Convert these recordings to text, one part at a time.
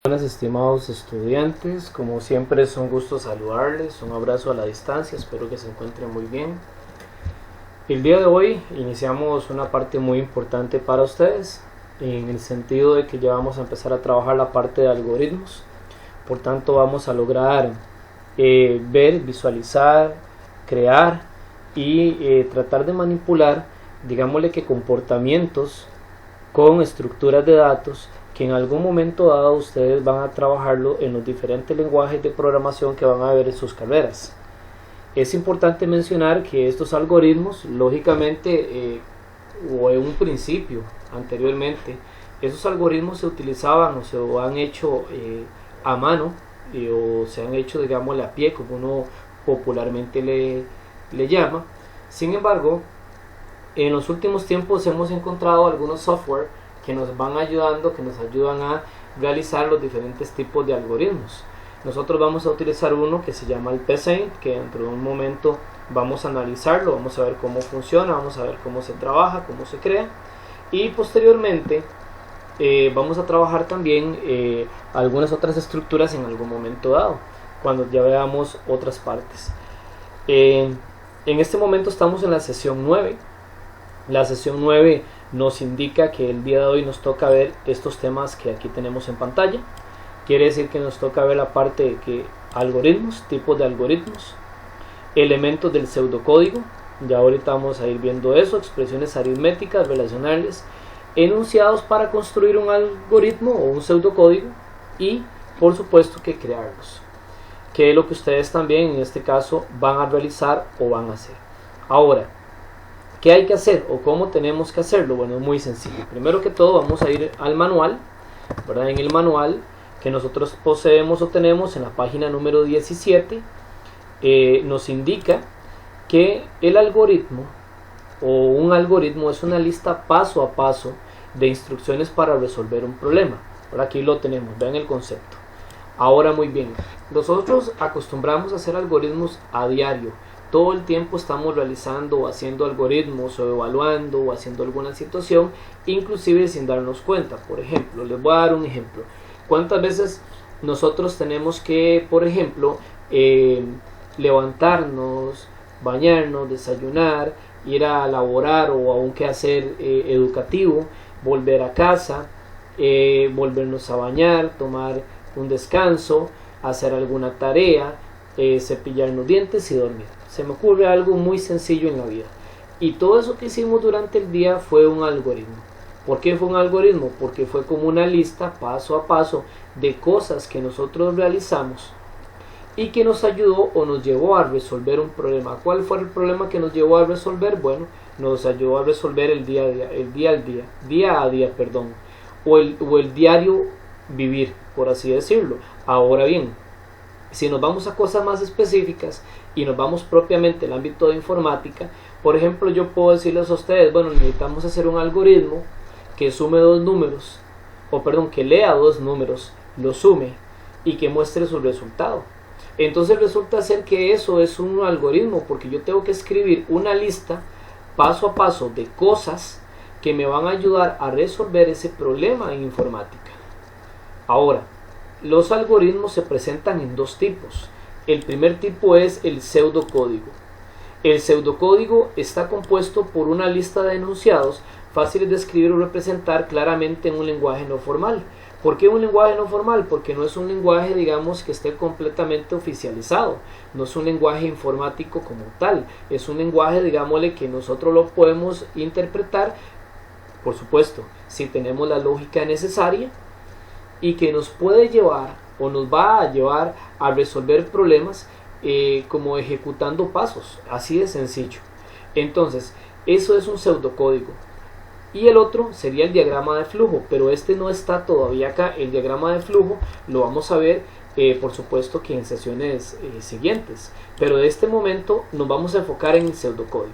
Buenas, estimados estudiantes, como siempre es un gusto saludarles, un abrazo a la distancia, espero que se encuentren muy bien. El día de hoy iniciamos una parte muy importante para ustedes, en el sentido de que ya vamos a empezar a trabajar la parte de algoritmos. Por tanto vamos a lograr ver, visualizar, crear y tratar de manipular, digámosle que comportamientos con estructuras de datos que en algún momento dado ustedes van a trabajarlo en los diferentes lenguajes de programación que van a ver en sus carreras. Es importante mencionar que estos algoritmos, lógicamente, o en un principio, anteriormente, esos algoritmos se utilizaban o se han hecho a mano o se han hecho, digámosle, a pie, como uno popularmente le llama. Sin embargo, en los últimos tiempos hemos encontrado algunos software que nos van ayudando, que nos ayudan a realizar los diferentes tipos de algoritmos. Nosotros vamos a utilizar uno que se llama el PSeInt, que dentro de un momento vamos a analizarlo, vamos a ver cómo funciona, vamos a ver cómo se trabaja, cómo se crea, y posteriormente vamos a trabajar también algunas otras estructuras en algún momento dado, cuando ya veamos otras partes. En este momento estamos en la sesión 9. La sesión 9 nos indica que el día de hoy nos toca ver estos temas que aquí tenemos en pantalla. Quiere decir que nos toca ver la parte de que algoritmos, tipos de algoritmos, elementos del pseudocódigo, ya ahorita vamos a ir viendo eso, expresiones aritméticas, relacionales, enunciados para construir un algoritmo o un pseudocódigo y por supuesto que crearlos, que es lo que ustedes también en este caso van a realizar o van a hacer. Ahora, ¿qué hay que hacer o cómo tenemos que hacerlo? Bueno, es muy sencillo. Primero que todo vamos a ir al manual, ¿verdad? En el manual que nosotros poseemos o tenemos en la página número 17 nos indica que el algoritmo o un algoritmo es una lista paso a paso de instrucciones para resolver un problema. Por aquí lo tenemos, vean el concepto. Ahora muy bien, nosotros acostumbramos a hacer algoritmos a diario. Todo el tiempo estamos realizando o haciendo algoritmos o evaluando o haciendo alguna situación, inclusive sin darnos cuenta. Por ejemplo, les voy a dar un ejemplo. ¿Cuántas veces nosotros tenemos que, por ejemplo, levantarnos, bañarnos, desayunar, ir a laborar o a un quehacer educativo, volver a casa, volvernos a bañar, tomar un descanso, hacer alguna tarea, cepillar los dientes y dormir? Se me ocurre algo muy sencillo en la vida. Y todo eso que hicimos durante el día fue un algoritmo. ¿Por qué fue un algoritmo? Porque fue como una lista paso a paso de cosas que nosotros realizamos y que nos ayudó o nos llevó a resolver un problema. ¿Cuál fue el problema que nos llevó a resolver? Bueno, nos ayudó a resolver el día a día, o el diario vivir, por así decirlo. Ahora bien, si nos vamos a cosas más específicas y nos vamos propiamente al ámbito de informática, por ejemplo, yo puedo decirles a ustedes, bueno, necesitamos hacer un algoritmo que sume dos números, que lea dos números, los sume y que muestre su resultado. Entonces resulta ser que eso es un algoritmo, porque yo tengo que escribir una lista paso a paso de cosas que me van a ayudar a resolver ese problema en informática. Ahora, los algoritmos se presentan en dos tipos. El primer tipo es el pseudocódigo. El pseudocódigo está compuesto por una lista de enunciados fáciles de escribir o representar claramente en un lenguaje no formal. ¿Por qué un lenguaje no formal? Porque no es un lenguaje, digamos, que esté completamente oficializado. No es un lenguaje informático como tal. Es un lenguaje, digámosle, que nosotros lo podemos interpretar, por supuesto, si tenemos la lógica necesaria, y que nos puede llevar o nos va a llevar a resolver problemas como ejecutando pasos, así de sencillo. Entonces, eso es un pseudocódigo. Y el otro sería el diagrama de flujo, pero este no está todavía acá. El diagrama de flujo lo vamos a ver, por supuesto, que en sesiones siguientes. Pero de este momento nos vamos a enfocar en el pseudocódigo.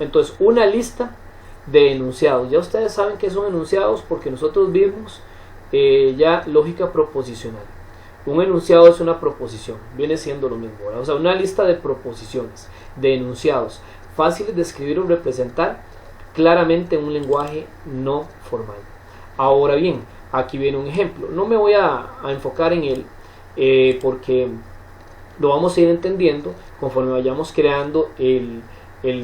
Entonces, una lista de enunciados. Ya ustedes saben que son enunciados porque nosotros vimos ya lógica proposicional. Un enunciado es una proposición, viene siendo lo mismo, ¿verdad? O sea, una lista de proposiciones, de enunciados, fáciles de escribir o representar claramente en un lenguaje no formal. Ahora bien, aquí viene un ejemplo. No me voy a enfocar en él porque lo vamos a ir entendiendo conforme vayamos creando el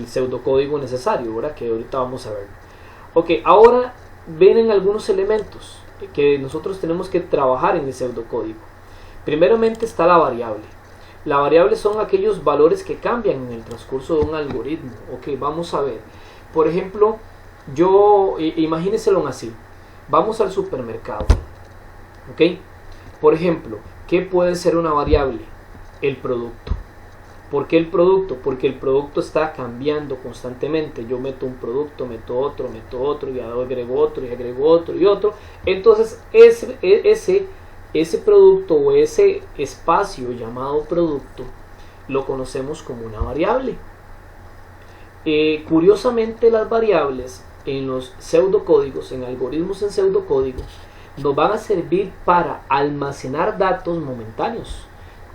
pseudocódigo necesario, ¿verdad? Que ahorita vamos a ver. Ok, ahora vienen algunos elementos que nosotros tenemos que trabajar en el pseudocódigo. Primeramente está la variable. La variable son aquellos valores que cambian en el transcurso de un algoritmo. Ok, vamos a ver. Por ejemplo, imagínenselo así. Vamos al supermercado. Ok, por ejemplo, ¿qué puede ser una variable? El producto. ¿Por qué el producto? Porque el producto está cambiando constantemente. Yo meto un producto, meto otro, y agrego otro, y agrego otro, y otro. Entonces, ese producto o ese espacio llamado producto lo conocemos como una variable. Curiosamente, las variables en los pseudocódigos, en algoritmos en pseudocódigo, nos van a servir para almacenar datos momentáneos.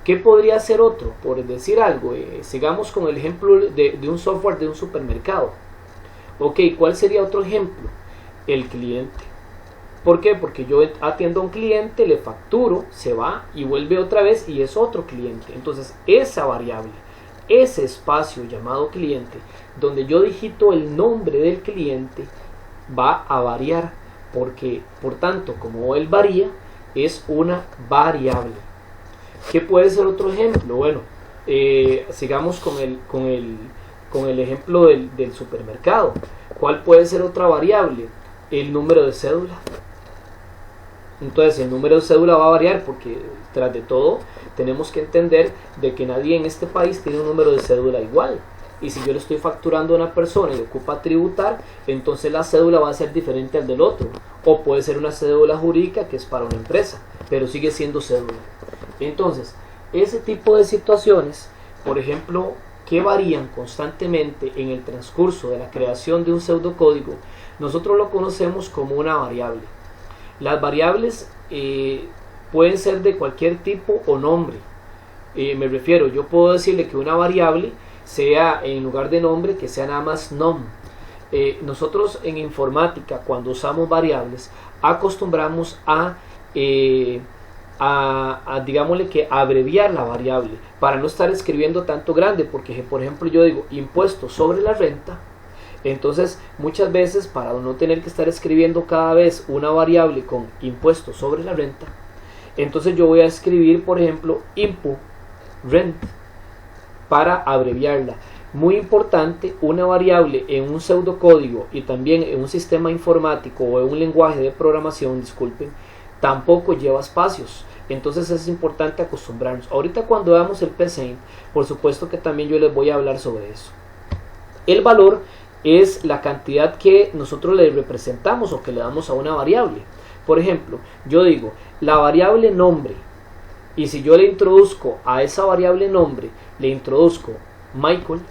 ¿Qué podría ser otro? Por decir algo, sigamos con el ejemplo de un software de un supermercado. Ok, ¿cuál sería otro ejemplo? El cliente. ¿Por qué? Porque yo atiendo a un cliente, le facturo, se va y vuelve otra vez y es otro cliente. Entonces, esa variable, ese espacio llamado cliente, donde yo digito el nombre del cliente, va a variar. Porque, por tanto, como él varía, es una variable. ¿Qué puede ser otro ejemplo? Bueno, sigamos con el ejemplo del supermercado. ¿Cuál puede ser otra variable? El número de cédula. Entonces el número de cédula va a variar porque tras de todo tenemos que entender de que nadie en este país tiene un número de cédula igual. Y si yo le estoy facturando a una persona y le ocupa tributar, entonces la cédula va a ser diferente al del otro. O puede ser una cédula jurídica que es para una empresa, pero sigue siendo cédula. Entonces, ese tipo de situaciones, por ejemplo, que varían constantemente en el transcurso de la creación de un pseudocódigo, nosotros lo conocemos como una variable. Las variables pueden ser de cualquier tipo o nombre. Me refiero, yo puedo decirle que una variable sea en lugar de nombre que sea nada más nom. Nosotros en informática, cuando usamos variables, acostumbramos a digámosle que abreviar la variable para no estar escribiendo tanto grande, porque por ejemplo yo digo impuesto sobre la renta. Entonces muchas veces, para no tener que estar escribiendo cada vez una variable con impuesto sobre la renta, entonces yo voy a escribir por ejemplo impu rent para abreviarla. Muy importante, una variable en un pseudocódigo y también en un sistema informático o en un lenguaje de programación, disculpen, tampoco lleva espacios. Entonces es importante acostumbrarnos. Ahorita cuando veamos el PSeInt, por supuesto que también yo les voy a hablar sobre eso. El valor es la cantidad que nosotros le representamos o que le damos a una variable. Por ejemplo, yo digo la variable nombre, y si yo le introduzco a esa variable nombre, le introduzco Michael,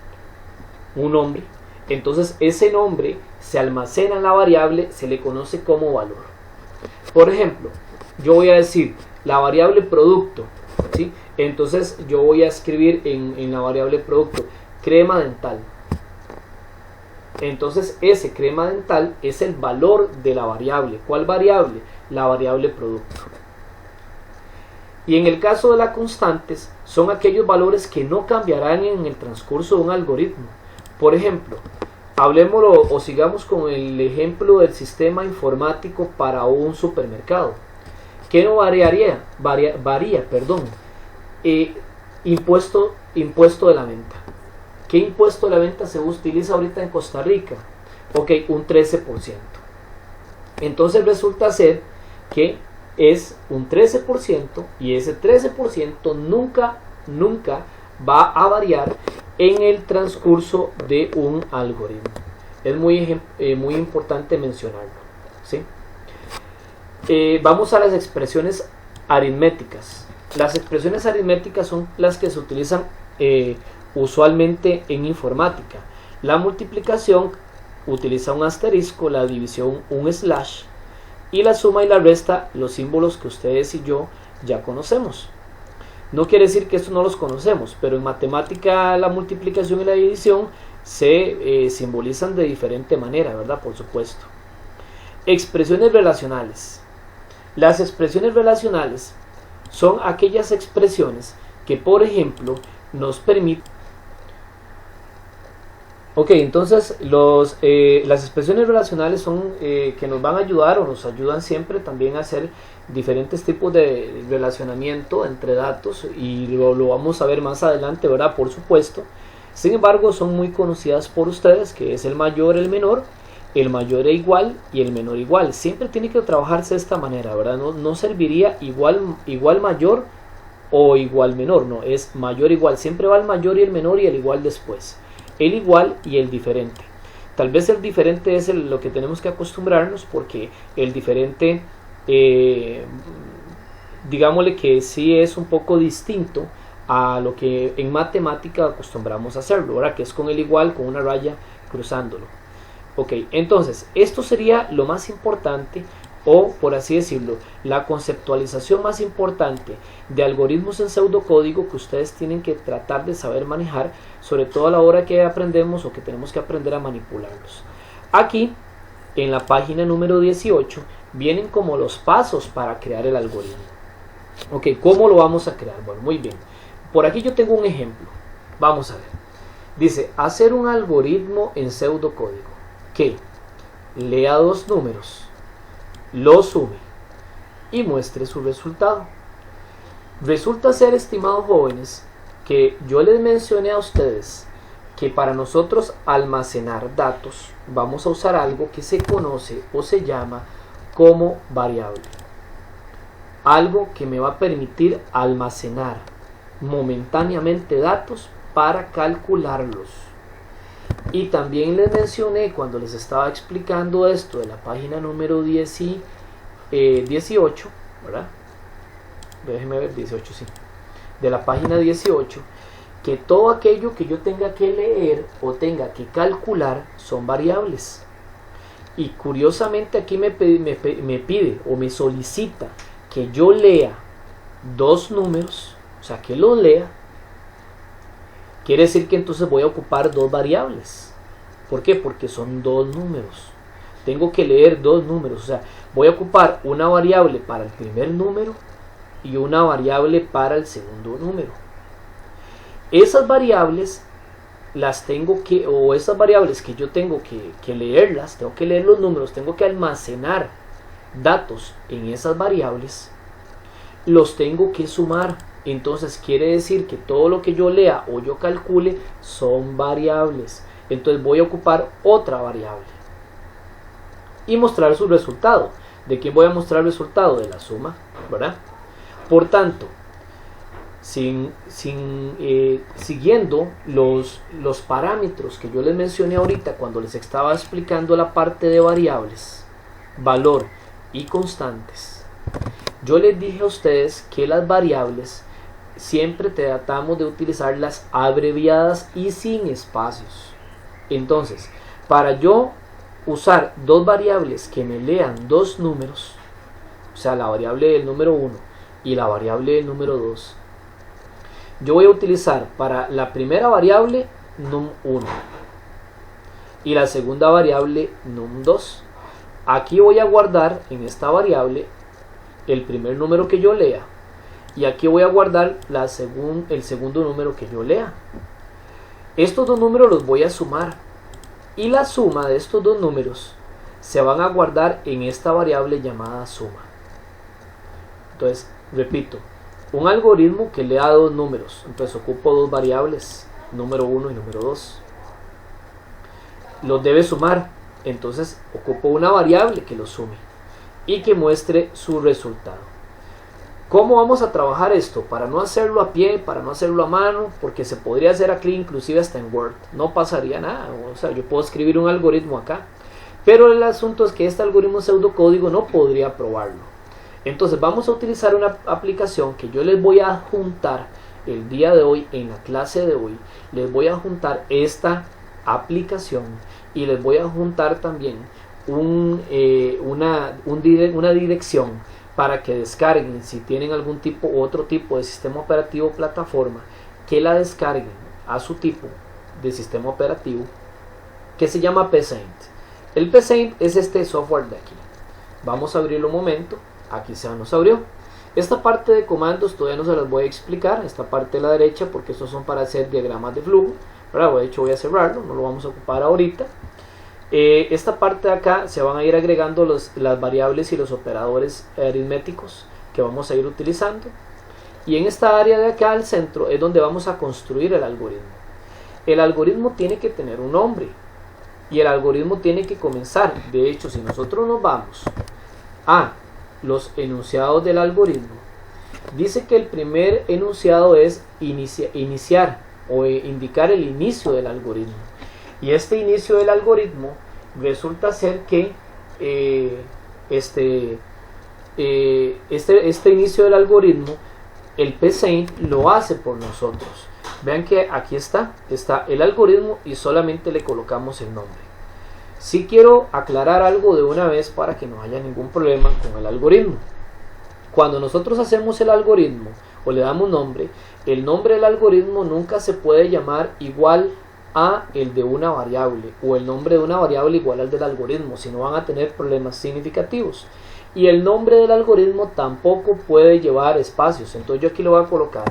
un nombre, entonces ese nombre se almacena en la variable, se le conoce como valor. Por ejemplo, yo voy a decir la variable producto, ¿sí? Entonces yo voy a escribir en la variable producto crema dental. Entonces ese crema dental es el valor de la variable. ¿Cuál variable? La variable producto. Y en el caso de las constantes, son aquellos valores que no cambiarán en el transcurso de un algoritmo. Por ejemplo, hablemoslo o sigamos con el ejemplo del sistema informático para un supermercado. ¿Qué no varía? Impuesto de la venta. ¿Qué impuesto de la venta se utiliza ahorita en Costa Rica? Ok, un 13%. Entonces resulta ser que es un 13% y ese 13% nunca va a variar en el transcurso de un algoritmo. Es muy importante mencionarlo, ¿sí? Vamos a las expresiones aritméticas. Las expresiones aritméticas son las que se utilizan usualmente en informática. La multiplicación utiliza un asterisco, la división un slash, y la suma y la resta los símbolos que ustedes y yo ya conocemos. No quiere decir que estos no los conocemos, pero en matemática la multiplicación y la división se simbolizan de diferente manera, ¿verdad? Por supuesto. Expresiones relacionales. Las expresiones relacionales son aquellas expresiones que, por ejemplo, nos permiten... Ok, entonces las expresiones relacionales son que nos van a ayudar o nos ayudan siempre también a hacer diferentes tipos de relacionamiento entre datos, y lo vamos a ver más adelante, ¿verdad? Por supuesto. Sin embargo, son muy conocidas por ustedes, que es el mayor, el mayor e igual y el menor igual. Siempre tiene que trabajarse de esta manera, ¿verdad? No serviría igual mayor o igual menor, no, es mayor igual. Siempre va el mayor y el menor y el igual después. El igual y el diferente. Tal vez el diferente es lo que tenemos que acostumbrarnos, porque el diferente, digámosle que sí es un poco distinto a lo que en matemática acostumbramos a hacerlo, ¿verdad? Que es con el igual, con una raya cruzándolo. Ok, entonces esto sería lo más importante, o por así decirlo, la conceptualización más importante de algoritmos en pseudocódigo que ustedes tienen que tratar de saber manejar, sobre todo a la hora que aprendemos o que tenemos que aprender a manipularlos. Aquí, en la página número 18, vienen como los pasos para crear el algoritmo. Ok, ¿cómo lo vamos a crear? Bueno, muy bien. Por aquí yo tengo un ejemplo. Vamos a ver. Dice, hacer un algoritmo en pseudocódigo que lea dos números, lo sume y muestre su resultado. Resulta ser, estimados jóvenes, que yo les mencioné a ustedes que para nosotros almacenar datos vamos a usar algo que se conoce o se llama como variable. Algo que me va a permitir almacenar momentáneamente datos para calcularlos. Y también les mencioné cuando les estaba explicando esto de la página número 18, ¿verdad? Déjenme ver, 18, sí. De la página 18, que todo aquello que yo tenga que leer o tenga que calcular son variables. Y curiosamente aquí me pide o me solicita que yo lea dos números, o sea, que los lea. Quiere decir que entonces voy a ocupar dos variables. ¿Por qué? Porque son dos números. Tengo que leer dos números. O sea, voy a ocupar una variable para el primer número y una variable para el segundo número. Esas variables las tengo que, o esas variables que yo tengo que leerlas, tengo que leer los números, tengo que almacenar datos en esas variables, los tengo que sumar. Entonces quiere decir que todo lo que yo lea o yo calcule son variables. Entonces voy a ocupar otra variable y mostrar su resultado. ¿De quién voy a mostrar el resultado? De la suma, ¿verdad? Por tanto, siguiendo los parámetros que yo les mencioné ahorita cuando les estaba explicando la parte de variables, valor y constantes, yo les dije a ustedes que las variables siempre tratamos de utilizarlas abreviadas y sin espacios. Entonces, para yo usar dos variables que me lean dos números, o sea, la variable del número 1 y la variable del número 2, yo voy a utilizar para la primera variable num1 y la segunda variable num2. Aquí voy a guardar en esta variable el primer número que yo lea, y aquí voy a guardar el segundo número que yo lea. Estos dos números los voy a sumar, y la suma de estos dos números se van a guardar en esta variable llamada suma. Entonces, repito, un algoritmo que lea dos números, entonces ocupo dos variables, número 1 y número 2. Los debe sumar, entonces ocupo una variable que los sume y que muestre su resultado. ¿Cómo vamos a trabajar esto? Para no hacerlo a pie, para no hacerlo a mano, porque se podría hacer aquí inclusive hasta en Word, no pasaría nada. O sea, yo puedo escribir un algoritmo acá, pero el asunto es que este algoritmo pseudocódigo no podría probarlo. Entonces vamos a utilizar una aplicación que yo les voy a adjuntar el día de hoy, en la clase de hoy. Les voy a adjuntar esta aplicación y les voy a adjuntar también una dirección para que descarguen, si tienen algún tipo u otro tipo de sistema operativo o plataforma, que la descarguen a su tipo de sistema operativo, que se llama PSaint. El PSaint es este software de aquí. Vamos a abrirlo un momento. aquí se nos abrió. Esta parte de comandos todavía no se las voy a explicar, esta parte de la derecha, porque estos son para hacer diagramas de flujo, ¿verdad? De hecho voy a cerrarlo, no lo vamos a ocupar ahorita. Esta parte de acá se van a ir agregando las variables y los operadores aritméticos que vamos a ir utilizando. Y en esta área de acá al centro es donde vamos a construir el algoritmo. El algoritmo tiene que tener un nombre y el algoritmo tiene que comenzar. De hecho, si nosotros nos vamos a los enunciados del algoritmo, dice que el primer enunciado es iniciar o indicar el inicio del algoritmo. Y este inicio del algoritmo resulta ser que este inicio del algoritmo, el psaint lo hace por nosotros. Vean que aquí está el algoritmo y solamente le colocamos el nombre. Si quiero aclarar algo de una vez para que no haya ningún problema con el algoritmo. Cuando nosotros hacemos el algoritmo o le damos nombre, el nombre del algoritmo nunca se puede llamar igual a el de una variable o el nombre de una variable igual al del algoritmo, si no van a tener problemas significativos. Y el nombre del algoritmo tampoco puede llevar espacios. Entonces yo aquí lo voy a colocar.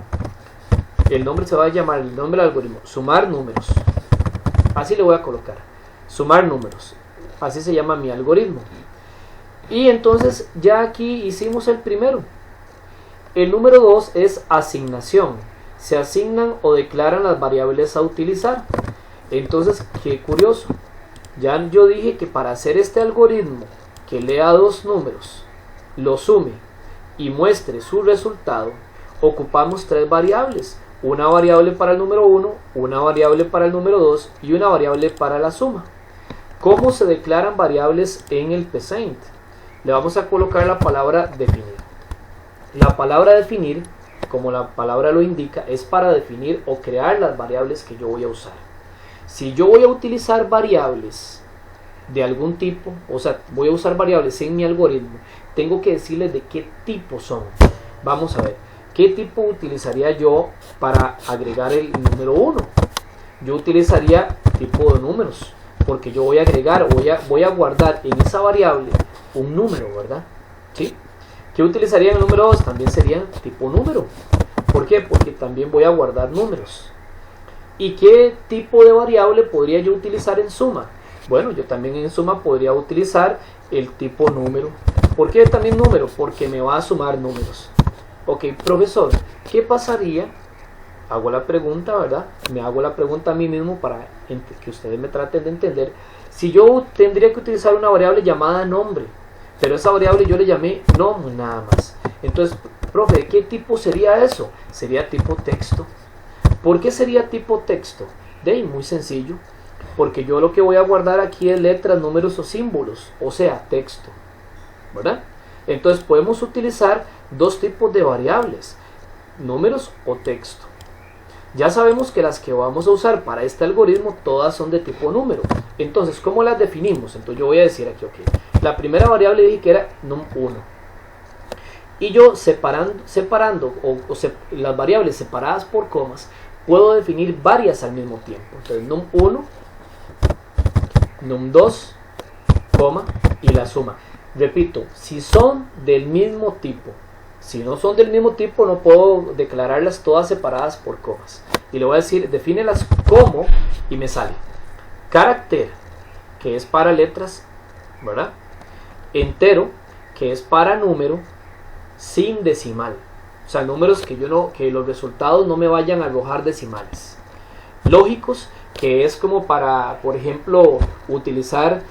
El nombre se va a llamar, el nombre del algoritmo, sumar números. Así le voy a colocar. Sumar números. Así se llama mi algoritmo. Y entonces ya aquí hicimos el primero. El número 2 es asignación. Se asignan o declaran las variables a utilizar. Entonces, qué curioso. Ya yo dije que para hacer este algoritmo que lea dos números, lo sume y muestre su resultado, ocupamos tres variables. Una variable para el número 1, una variable para el número 2 y una variable para la suma. ¿Cómo se declaran variables en el psaint? Le vamos a colocar la palabra definir. La palabra definir, como la palabra lo indica, es para definir o crear las variables que yo voy a usar. Si yo voy a utilizar variables de algún tipo, o sea, voy a usar variables en mi algoritmo, tengo que decirles de qué tipo son. Vamos a ver, ¿qué tipo utilizaría yo para agregar el número 1? Yo utilizaría tipo de números, porque yo voy a agregar, voy a guardar en esa variable un número, ¿verdad? ¿Sí? ¿Qué utilizaría en el número 2? También sería tipo número. ¿Por qué? Porque también voy a guardar números. ¿Y qué tipo de variable podría yo utilizar en suma? Bueno, yo también en suma podría utilizar el tipo número. ¿Por qué también número? Porque me va a sumar números. Ok, profesor, ¿qué pasaría? Hago la pregunta, ¿verdad? Me hago la pregunta a mí mismo para que ustedes me traten de entender. Si yo tendría que utilizar una variable llamada nombre, pero esa variable yo le llamé nom nada más. Entonces, profe, ¿qué tipo sería eso? Sería tipo texto. ¿Por qué sería tipo texto? De ahí, muy sencillo. Porque yo lo que voy a guardar aquí es letras, números o símbolos, o sea, texto, ¿verdad? Entonces podemos utilizar dos tipos de variables, números o texto. Ya sabemos que las que vamos a usar para este algoritmo todas son de tipo número. Entonces, ¿cómo las definimos? Entonces yo voy a decir aquí, ok, la primera variable dije que era num1. Y yo separando las variables separadas por comas, puedo definir varias al mismo tiempo. Entonces num1, num2, coma y la suma. Repito, si son del mismo tipo. Si no son del mismo tipo, no puedo declararlas todas separadas por comas. Y le voy a decir, defínelas como, y me sale carácter, que es para letras, ¿verdad? Entero, que es para número, sin decimal. O sea, números que los resultados no me vayan a arrojar decimales. Lógicos, que es como para, por ejemplo, utilizar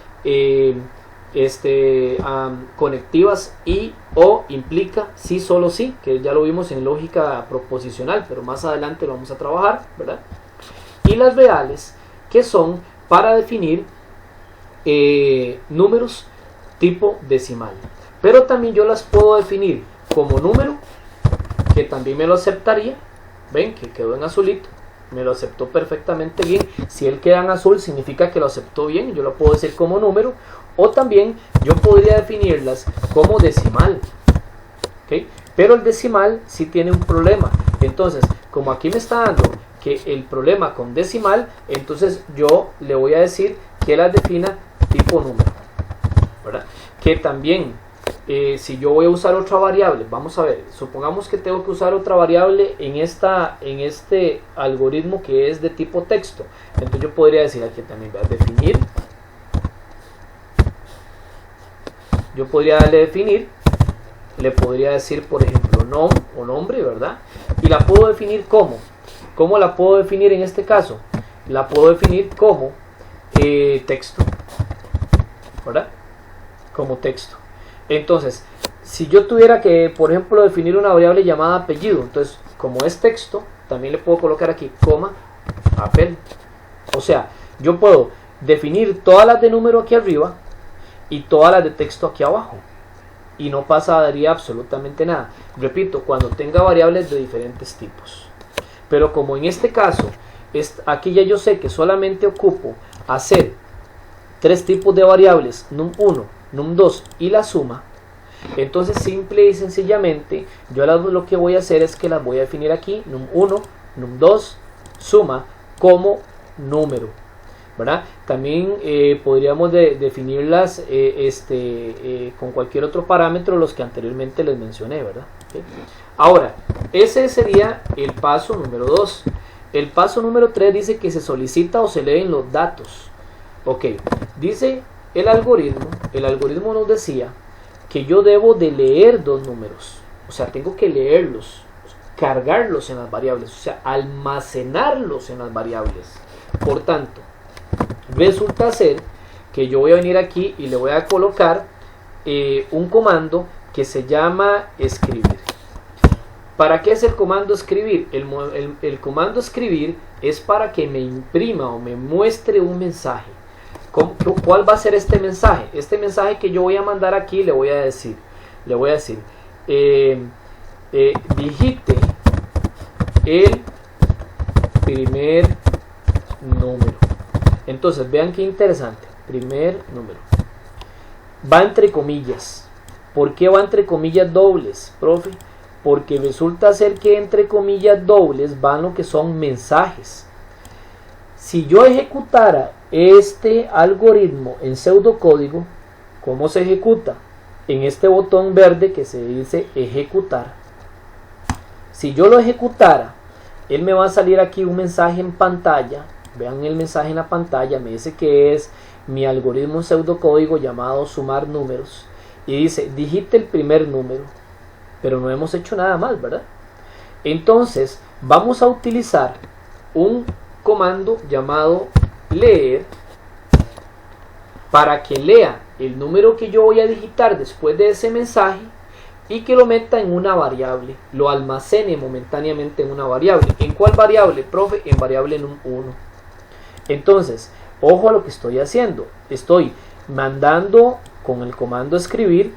conectivas y o implica sí, solo sí, que ya lo vimos en lógica proposicional, pero más adelante lo vamos a trabajar, ¿verdad? Y las reales, que son para definir números tipo decimal, pero también yo las puedo definir como número, que también me lo aceptaría. Ven que quedó en azulito, me lo aceptó perfectamente bien. Si él queda en azul significa que lo aceptó bien, yo lo puedo decir como número. O también yo podría definirlas como decimal, ¿okay? Pero el decimal sí tiene un problema. Entonces, como aquí me está dando que el problema con decimal, entonces yo le voy a decir que las defina tipo número, ¿verdad? Que también si yo voy a usar otra variable, vamos a ver, supongamos que tengo que usar otra variable en este algoritmo que es de tipo texto. Entonces yo podría decir aquí también, voy a definir. Yo podría darle definir, le podría decir por ejemplo nom o nombre, ¿verdad? Y la puedo definir como. ¿Cómo la puedo definir en este caso? La puedo definir como texto, ¿verdad? Como texto. Entonces, si yo tuviera que, por ejemplo, definir una variable llamada apellido, entonces, como es texto, también le puedo colocar aquí, coma, apel. O sea, yo puedo definir todas las de número aquí arriba y todas las de texto aquí abajo. Y no pasaría absolutamente nada. Repito, cuando tenga variables de diferentes tipos. Pero como en este caso, aquí ya yo sé que solamente ocupo hacer 3 tipos de variables, num1, num2 y la suma, entonces simple y sencillamente yo lo que voy a hacer es que las voy a definir aquí, num1, num2, suma como número, ¿verdad? También podríamos definirlas con cualquier otro parámetro, los que anteriormente les mencioné, ¿verdad? ¿Okay? Ahora, ese sería el paso número 2. El paso número 3 dice que se solicita o se leen los datos. Ok, dice el algoritmo nos decía que yo debo de leer 2 números. O sea, tengo que leerlos, cargarlos en las variables, o sea, almacenarlos en las variables. Por tanto, resulta ser que yo voy a venir aquí y le voy a colocar un comando que se llama escribir. ¿Para qué es el comando escribir? El comando escribir es para que me imprima o me muestre un mensaje. ¿Cuál va a ser este mensaje? Este mensaje que yo voy a mandar aquí le voy a decir, digite el primer número. Entonces vean qué interesante, primer número. Va entre comillas. ¿Por qué va entre comillas dobles, profe? Porque resulta ser que entre comillas dobles van lo que son mensajes. Si yo ejecutara este algoritmo en pseudocódigo, ¿cómo se ejecuta? En este botón verde que se dice ejecutar. Si yo lo ejecutara, él me va a salir aquí un mensaje en pantalla. Vean el mensaje en la pantalla, me dice que es mi algoritmo en pseudocódigo llamado sumar números. Y dice, digite el primer número. Pero no hemos hecho nada más, ¿verdad? Entonces vamos a utilizar un comando llamado leer para que lea el número que yo voy a digitar después de ese mensaje y que lo meta en una variable, lo almacene momentáneamente en una variable. ¿En cuál variable, profe? En variable num1. Entonces, ojo a lo que estoy haciendo. Estoy mandando con el comando escribir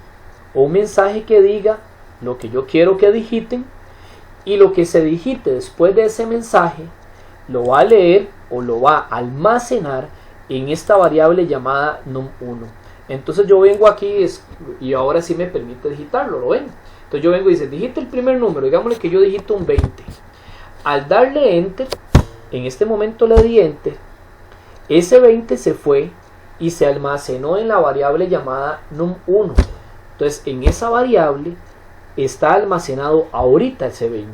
un mensaje que diga lo que yo quiero que digiten, y lo que se digite después de ese mensaje lo va a leer o lo va a almacenar en esta variable llamada num1. Entonces yo vengo aquí y ahora sí me permite digitarlo, ¿lo ven? Entonces yo vengo y dice, digite el primer número, digámosle que yo digito un 20. Al darle enter, en este momento le di enter, ese 20 se fue y se almacenó en la variable llamada num1. Entonces en esa variable está almacenado ahorita ese 20,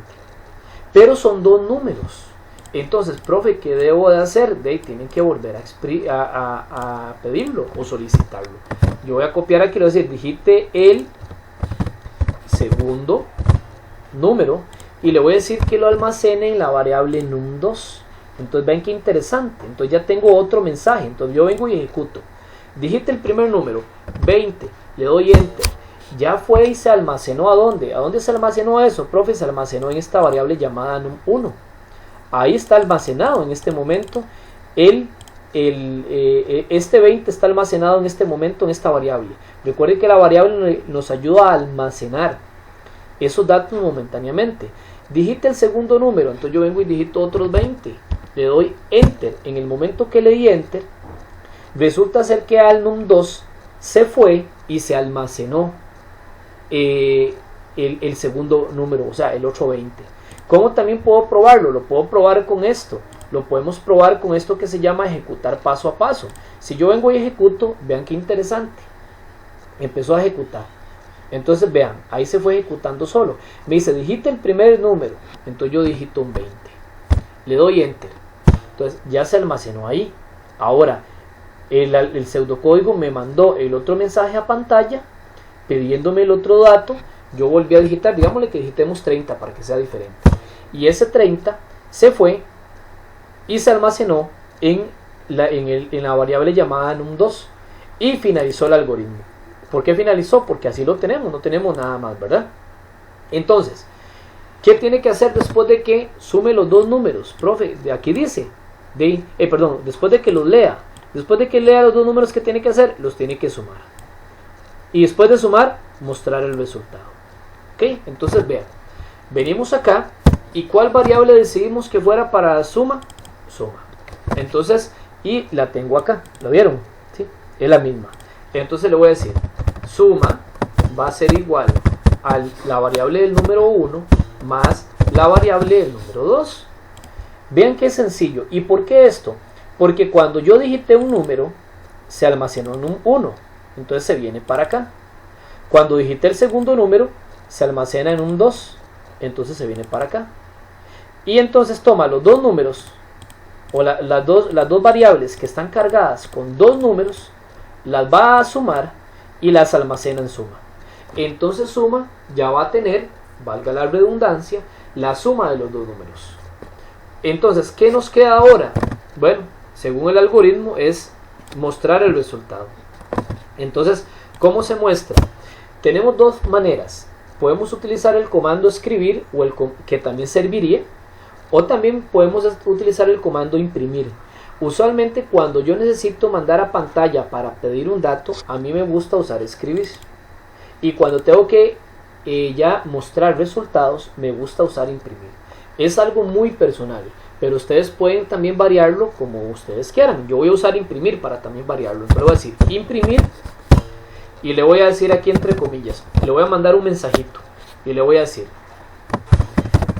pero son 2 números. Entonces, profe, ¿qué debo de hacer? Tienen que volver a pedirlo o solicitarlo. Yo voy a copiar aquí, le voy a decir, digite el segundo número y le voy a decir que lo almacene en la variable num2. Entonces ven qué interesante. Entonces ya tengo otro mensaje. Entonces yo vengo y ejecuto, digite el primer número, 20, le doy enter. Ya fue y se almacenó. ¿A dónde? ¿A dónde se almacenó eso, profe? Se almacenó en esta variable llamada num1. Ahí está almacenado en este momento. Este 20 está almacenado en este momento en esta variable. Recuerden que la variable nos ayuda a almacenar esos datos momentáneamente. Digite el segundo número. Entonces yo vengo y digito otros 20. Le doy enter. En el momento que le di enter, resulta ser que al num2 se fue y se almacenó el segundo número, o sea, el 820. ¿Cómo también puedo probarlo? Lo puedo probar con esto. Lo podemos probar con esto que se llama ejecutar paso a paso. Si yo vengo y ejecuto, vean qué interesante. Empezó a ejecutar. Entonces vean, ahí se fue ejecutando solo. Me dice, digita el primer número. Entonces yo digito un 20. Le doy enter. Entonces ya se almacenó ahí. Ahora, el pseudocódigo me mandó el otro mensaje a pantalla pidiéndome el otro dato. Yo volví a digitar, digámosle que digitemos 30 para que sea diferente. Y ese 30 se fue y se almacenó en la variable llamada num2 y finalizó el algoritmo. ¿Por qué finalizó? Porque así lo tenemos, no tenemos nada más, ¿verdad? Entonces, ¿qué tiene que hacer después de que sume los dos números? Profe, de aquí dice, después de que los lea. Después de que lea los dos números, ¿qué tiene que hacer? Los tiene que sumar. Y después de sumar, mostrar el resultado. ¿Ok? Entonces vean, venimos acá y ¿cuál variable decidimos que fuera para suma? Suma. Entonces, y la tengo acá, ¿lo vieron? ¿Sí? Es la misma. Entonces le voy a decir, suma va a ser igual a la variable del número 1 más la variable del número 2. Vean qué sencillo. ¿Y por qué esto? Porque cuando yo digité un número, se almacenó en un 1. Entonces se viene para acá. Cuando digité el segundo número, se almacena en un 2. Entonces se viene para acá. Y entonces toma los dos números, o las dos variables que están cargadas con dos números, las va a sumar y las almacena en suma. Entonces suma ya va a tener, valga la redundancia, la suma de los dos números. Entonces, ¿qué nos queda ahora? Bueno, según el algoritmo es mostrar el resultado. Entonces, ¿cómo se muestra? Tenemos dos maneras. Podemos utilizar el comando escribir, que también serviría, o también podemos utilizar el comando imprimir. Usualmente cuando yo necesito mandar a pantalla para pedir un dato, a mí me gusta usar escribir. Y cuando tengo que ya mostrar resultados, me gusta usar imprimir. Es algo muy personal, pero ustedes pueden también variarlo como ustedes quieran. Yo voy a usar imprimir para también variarlo. Entonces voy a decir imprimir y le voy a decir aquí entre comillas, le voy a mandar un mensajito y le voy a decir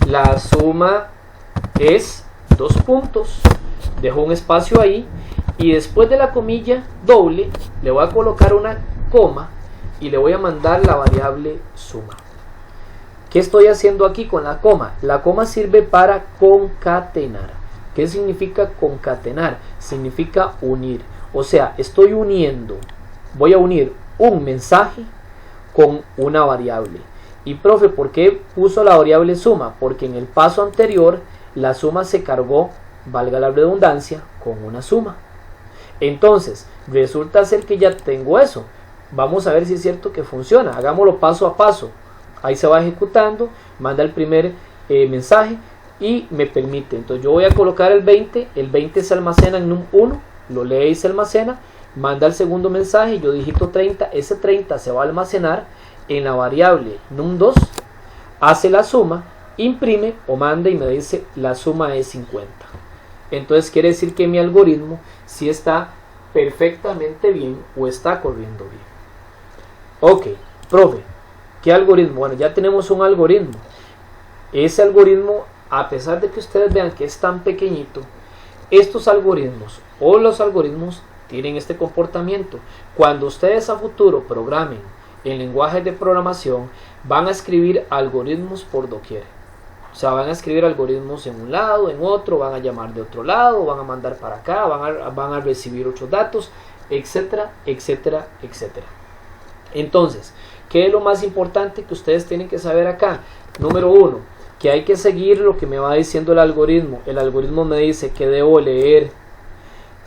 la suma es 2 puntos. Dejo un espacio ahí y después de la comilla doble le voy a colocar una coma y le voy a mandar la variable suma. ¿Qué estoy haciendo aquí con la coma? La coma sirve para concatenar. ¿Qué significa concatenar? Significa unir. O sea, estoy uniendo. Voy a unir un mensaje con una variable. Y profe, ¿por qué puso la variable suma? Porque en el paso anterior la suma se cargó, valga la redundancia, con una suma. Entonces, resulta ser que ya tengo eso. Vamos a ver si es cierto que funciona. Hagámoslo paso a paso. Ahí se va ejecutando, manda el primer mensaje y me permite. Entonces yo voy a colocar el 20 se almacena en un 1, lo lee y se almacena, manda el segundo mensaje, yo digito 30, ese 30 se va a almacenar en la variable num2, hace la suma, imprime o manda y me dice la suma es 50. Entonces quiere decir que mi algoritmo sí está perfectamente bien o está corriendo bien. Ok, profe, ¿qué algoritmo? Bueno, ya tenemos un algoritmo. Ese algoritmo, a pesar de que ustedes vean que es tan pequeñito, estos algoritmos o los algoritmos tienen este comportamiento. Cuando ustedes a futuro programen en lenguajes de programación, van a escribir algoritmos por doquier. O sea, van a escribir algoritmos en un lado, en otro, van a llamar de otro lado, van a mandar para acá, van a recibir otros datos, etcétera, etcétera, etcétera. Entonces, ¿qué es lo más importante que ustedes tienen que saber acá? Número 1, que hay que seguir lo que me va diciendo el algoritmo. El algoritmo me dice que debo leer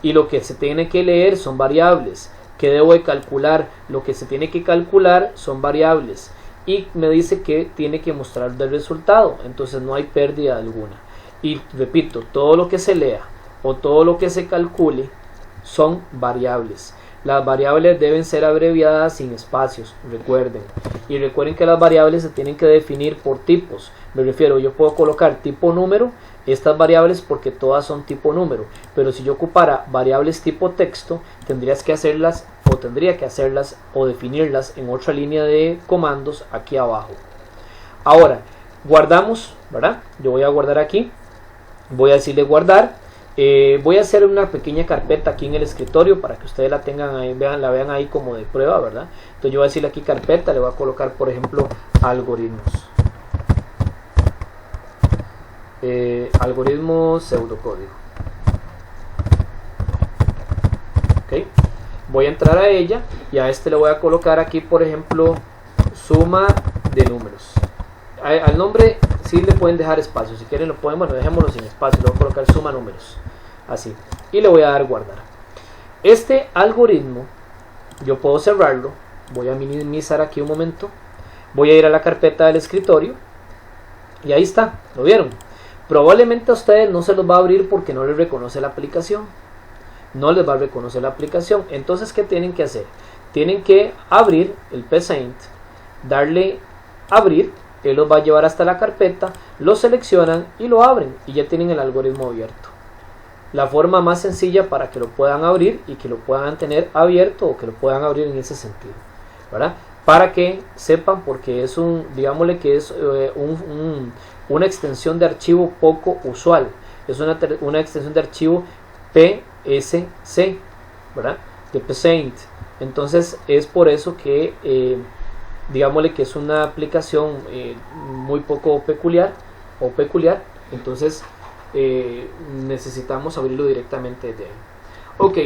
y lo que se tiene que leer son variables. Que debo de calcular, lo que se tiene que calcular son variables. Y me dice que tiene que mostrar el resultado, entonces no hay pérdida alguna. Y repito, todo lo que se lea o todo lo que se calcule son variables. Las variables deben ser abreviadas sin espacios, recuerden. Y recuerden que las variables se tienen que definir por tipos. Me refiero, yo puedo colocar tipo número, estas variables porque todas son tipo número. Pero si yo ocupara variables tipo texto, tendría que hacerlas o definirlas en otra línea de comandos aquí abajo. Ahora, guardamos, ¿verdad? Yo voy a guardar aquí. Voy a decirle guardar. Voy a hacer una pequeña carpeta aquí en el escritorio para que ustedes la tengan ahí, la vean ahí como de prueba, ¿verdad? Entonces yo voy a decirle aquí carpeta, le voy a colocar por ejemplo algoritmos. Algoritmos pseudocódigo. Ok, voy a entrar a ella y a este le voy a colocar aquí por ejemplo suma de números. Al nombre sí le pueden dejar espacio, si quieren lo pueden, bueno, dejémoslo sin espacio, le voy a colocar suma números, así, y le voy a dar guardar. Este algoritmo yo puedo cerrarlo, voy a minimizar aquí un momento, voy a ir a la carpeta del escritorio y ahí está, ¿lo vieron? Probablemente a ustedes no se los va a abrir porque no les reconoce la aplicación, no les va a reconocer la aplicación. Entonces, ¿qué tienen que hacer? Tienen que abrir el Paint, darle abrir, él los va a llevar hasta la carpeta, lo seleccionan y lo abren y ya tienen el algoritmo abierto. La forma más sencilla para que lo puedan abrir y que lo puedan tener abierto o que lo puedan abrir en ese sentido, ¿verdad? Para que sepan, porque es digámosle que es una extensión de archivo poco usual, es una extensión de archivo PSC, ¿verdad? De Paint. Entonces es por eso que digámosle que es una aplicación muy poco peculiar o peculiar. Entonces necesitamos abrirlo directamente desde ahí. Ok,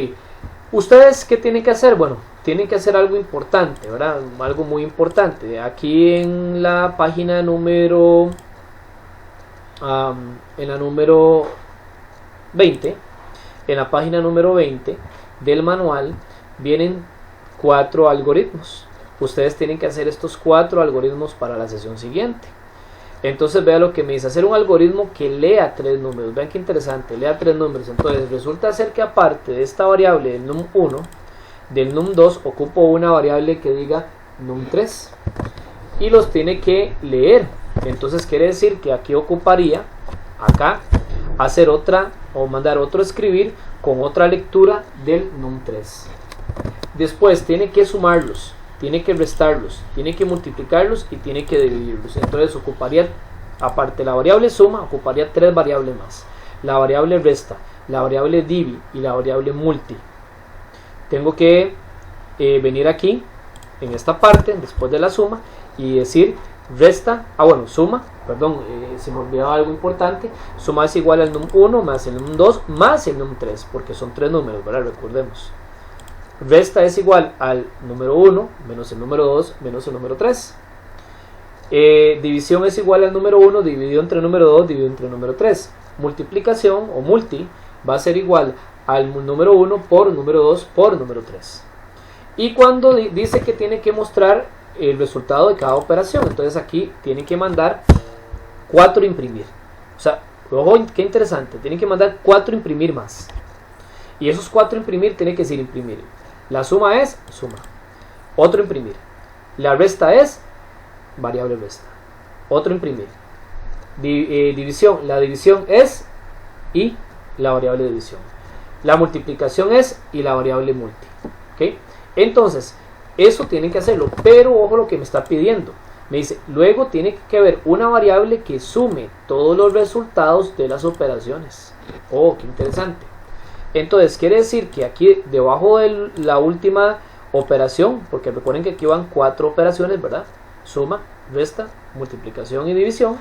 ustedes ¿qué tienen que hacer? Bueno, tienen que hacer algo importante, ¿verdad? Algo muy importante. Aquí en la página número 20, en la página número 20 del manual vienen 4 algoritmos. Ustedes tienen que hacer estos 4 algoritmos para la sesión siguiente. Entonces vea lo que me dice, hacer un algoritmo que lea 3 números. Vean qué interesante, lea 3 números. Entonces resulta ser que aparte de esta variable del num1, del num2, ocupo una variable que diga num3 y los tiene que leer. Entonces quiere decir que aquí ocuparía, acá, hacer otra o mandar otro escribir con otra lectura del num3. Después tiene que sumarlos, tiene que restarlos, tiene que multiplicarlos y tiene que dividirlos. Entonces ocuparía, aparte de la variable suma, ocuparía 3 variables más: la variable resta, la variable divi y la variable multi. Tengo que venir aquí en esta parte después de la suma y decir resta, suma, perdón, se me olvidaba algo importante. Suma es igual al num1 más el num2 más el num3, porque son 3 números, ¿verdad? Recordemos. Resta es igual al número 1 menos el número 2 menos el número 3. División es igual al número 1 dividido entre el número 2 dividido entre el número 3. Multiplicación o multi va a ser igual al número 1 por número 2 por número 3. Y cuando dice que tiene que mostrar el resultado de cada operación, entonces aquí tiene que mandar 4 imprimir. O sea, ojo, qué interesante, tiene que mandar 4 imprimir más. Y esos 4 imprimir tiene que decir imprimir. La suma es suma. Otro imprimir. La resta es variable resta. Otro imprimir. División. La división es y la variable división. La multiplicación es y la variable multi. ¿Okay? Entonces, eso tienen que hacerlo. Pero ojo lo que me está pidiendo. Me dice, luego tiene que haber una variable que sume todos los resultados de las operaciones. Oh, qué interesante. Entonces quiere decir que aquí debajo de la última operación, porque recuerden que aquí van 4 operaciones, ¿verdad? Suma, resta, multiplicación y división.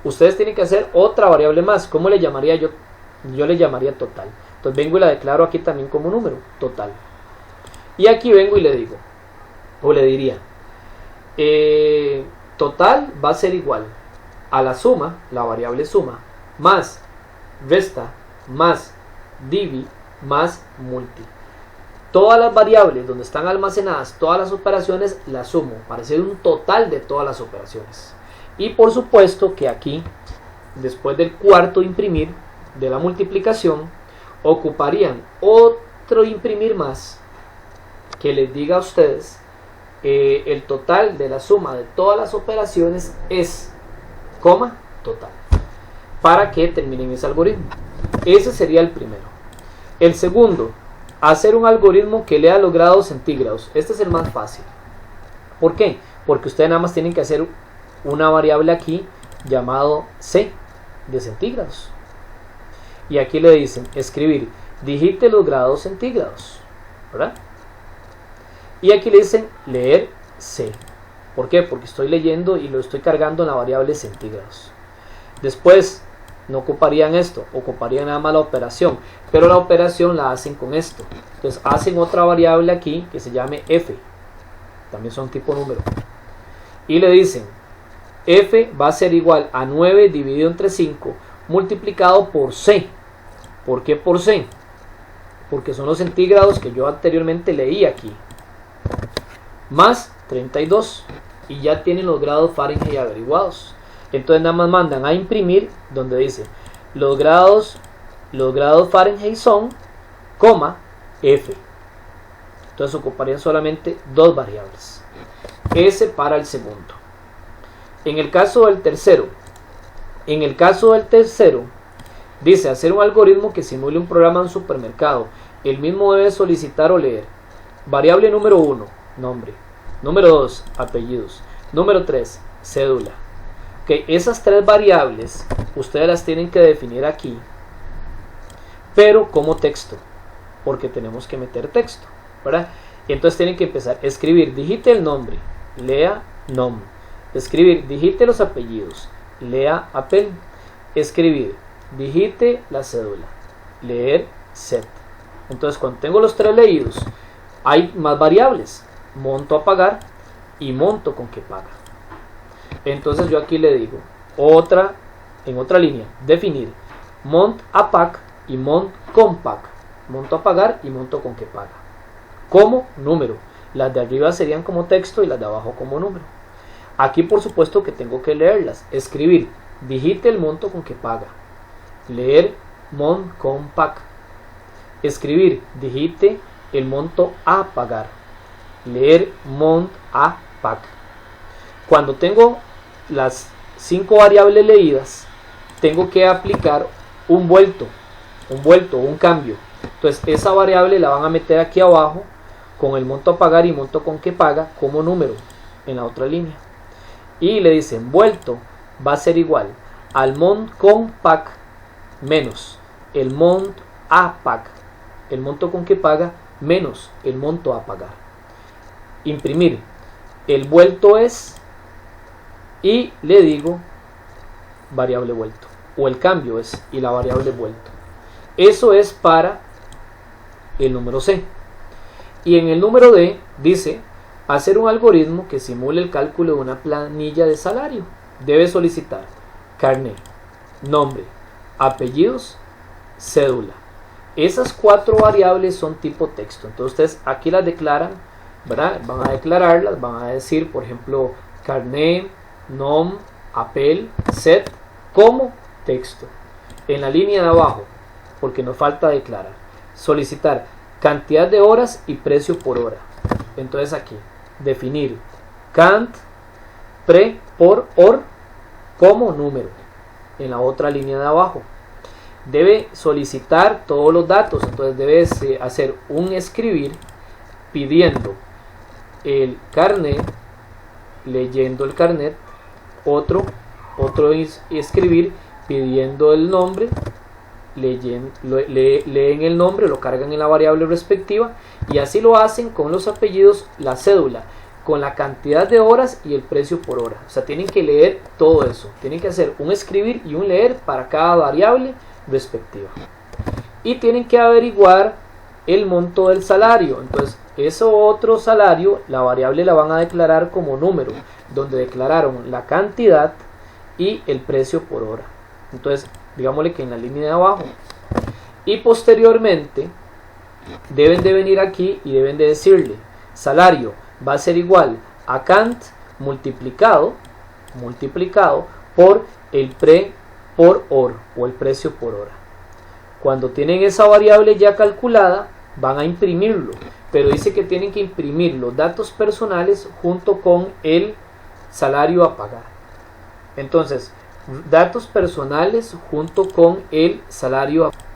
Ustedes tienen que hacer otra variable más. ¿Cómo le llamaría yo? Yo le llamaría total. Entonces vengo y la declaro aquí también como número, total. Y aquí vengo y le digo, o le diría, total va a ser igual a la suma, la variable suma, más resta, más divi, más multi. Todas las variables donde están almacenadas todas las operaciones las sumo para hacer un total de todas las operaciones. Y por supuesto que aquí, después del cuarto imprimir de la multiplicación, ocuparían otro imprimir más que les diga a ustedes el total de la suma de todas las operaciones es coma total, para que terminen ese algoritmo. Ese sería el primero. El segundo, hacer un algoritmo que lea los grados centígrados. Este es el más fácil. ¿Por qué? Porque ustedes nada más tienen que hacer una variable aquí llamado C de centígrados. y aquí le dicen escribir, digite los grados centígrados, ¿verdad? Y aquí le dicen leer C. ¿Por qué? Porque estoy leyendo y lo estoy cargando en la variable centígrados. Después no ocuparían esto, ocuparían nada más la operación, pero la operación la hacen con esto. Entonces hacen otra variable aquí que se llame f, también son tipo número, y le dicen f va a ser igual a 9 dividido entre 5 multiplicado por c. ¿Por qué por c? Porque son los centígrados que yo anteriormente leí aquí, más 32, y ya tienen los grados Fahrenheit averiguados. Entonces nada más mandan a imprimir donde dice los grados Fahrenheit son, coma, f. Entonces ocuparían solamente dos variables. S para el segundo. En el caso del tercero, dice hacer un algoritmo que simule un programa en un supermercado. El mismo debe solicitar o leer variable número 1, nombre, número 2, apellidos, número 3, cédula. Okay, esas tres variables ustedes las tienen que definir aquí, pero como texto, porque tenemos que meter texto, ¿verdad? Entonces tienen que empezar a escribir, digite el nombre, lea nom, escribir, digite los apellidos, lea apel, escribir, digite la cédula, leer set. Entonces cuando tengo los tres leídos, hay más variables, monto a pagar y monto con que paga. Entonces yo aquí le digo en otra línea, definir mont a pac y mont con pac, monto a pagar y monto con que paga, como número. Las de arriba serían como texto y las de abajo como número. Aquí por supuesto que tengo que leerlas, escribir, digite el monto con que paga, leer mont con pac, escribir, digite el monto a pagar, leer mont a pac. Cuando tengo las 5 variables leídas, tengo que aplicar un vuelto, un cambio. Entonces esa variable la van a meter aquí abajo con el monto a pagar y monto con que paga como número en la otra línea. Y le dicen vuelto va a ser igual al mont con pac menos el mont a pac, el monto con que paga menos el monto a pagar. Imprimir, el vuelto es, y le digo variable vuelto, o el cambio es y la variable vuelto. Eso es para el número C. Y en el número D dice hacer un algoritmo que simule el cálculo de una planilla de salario. Debe solicitar carnet, nombre, apellidos, cédula. Esas 4 variables son tipo texto. Entonces ustedes aquí las declaran, ¿verdad? Van a declararlas, van a decir, por ejemplo, carnet, nom, apel, set, como texto. En la línea de abajo, porque nos falta declarar, solicitar cantidad de horas y precio por hora. Entonces aquí, definir cant, pre, por, or, como número. En la otra línea de abajo, debe solicitar todos los datos. Entonces debe hacer un escribir pidiendo el carnet, leyendo el carnet, otro escribir pidiendo el nombre, leen el nombre, lo cargan en la variable respectiva, y así lo hacen con los apellidos, la cédula, con la cantidad de horas y el precio por hora. O sea, tienen que leer todo eso, tienen que hacer un escribir y un leer para cada variable respectiva, y tienen que averiguar el monto del salario. Entonces ese otro salario, la variable la van a declarar como número, donde declararon la cantidad y el precio por hora. Entonces digámosle que en la línea de abajo, y posteriormente deben de venir aquí y deben de decirle salario va a ser igual a cant multiplicado por el pre por hora, o el precio por hora. Cuando tienen esa variable ya calculada, van a imprimirlo, pero dice que tienen que imprimir los datos personales junto con el salario a pagar. Entonces, datos personales junto con el salario a pagar.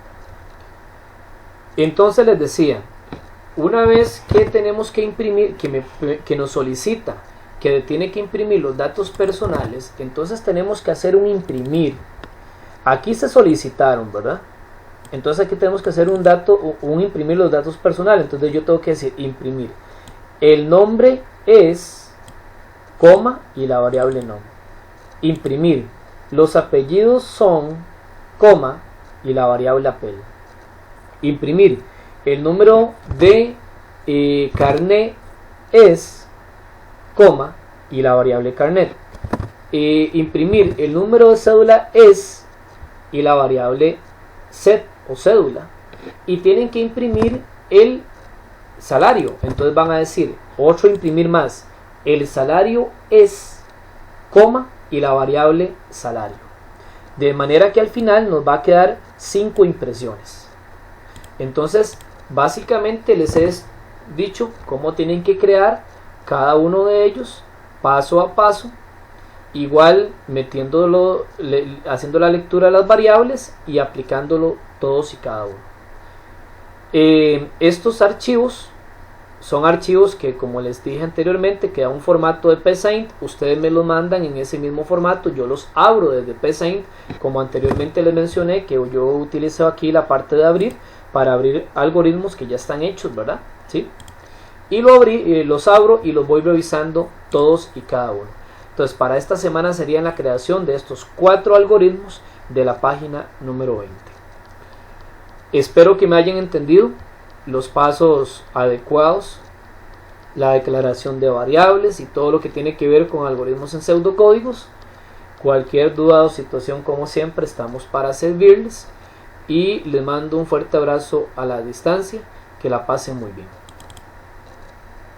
Entonces les decía, una vez que tenemos que imprimir, que nos solicita que tiene que imprimir los datos personales, entonces tenemos que hacer un imprimir. Aquí se solicitaron, ¿verdad? Entonces aquí tenemos que hacer un imprimir los datos personales. Entonces yo tengo que decir imprimir. El nombre es, coma, y la variable nombre. Imprimir. Los apellidos son, coma, y la variable apellido. Imprimir. El número de carnet es, coma, y la variable carnet. Imprimir. El número de cédula es, y la variable set o cédula, y tienen que imprimir el salario. Entonces van a decir otro imprimir más, el salario es, coma, y la variable salario, de manera que al final nos va a quedar 5 impresiones. Entonces básicamente les he dicho cómo tienen que crear cada uno de ellos paso a paso, igual haciendo la lectura de las variables y aplicándolo todos y cada uno. Estos archivos son archivos que, como les dije anteriormente, queda un formato de PSaint. Ustedes me los mandan en ese mismo formato, yo los abro desde PSaint, como anteriormente les mencioné que yo utilizo aquí la parte de abrir para abrir algoritmos que ya están hechos, ¿verdad? ¿Sí? Y los abro y los voy revisando todos y cada uno. Entonces para esta semana sería la creación de estos 4 algoritmos de la página número 20. Espero que me hayan entendido los pasos adecuados, la declaración de variables y todo lo que tiene que ver con algoritmos en pseudocódigos. Cualquier duda o situación, como siempre, estamos para servirles, y les mando un fuerte abrazo a la distancia. Que la pasen muy bien.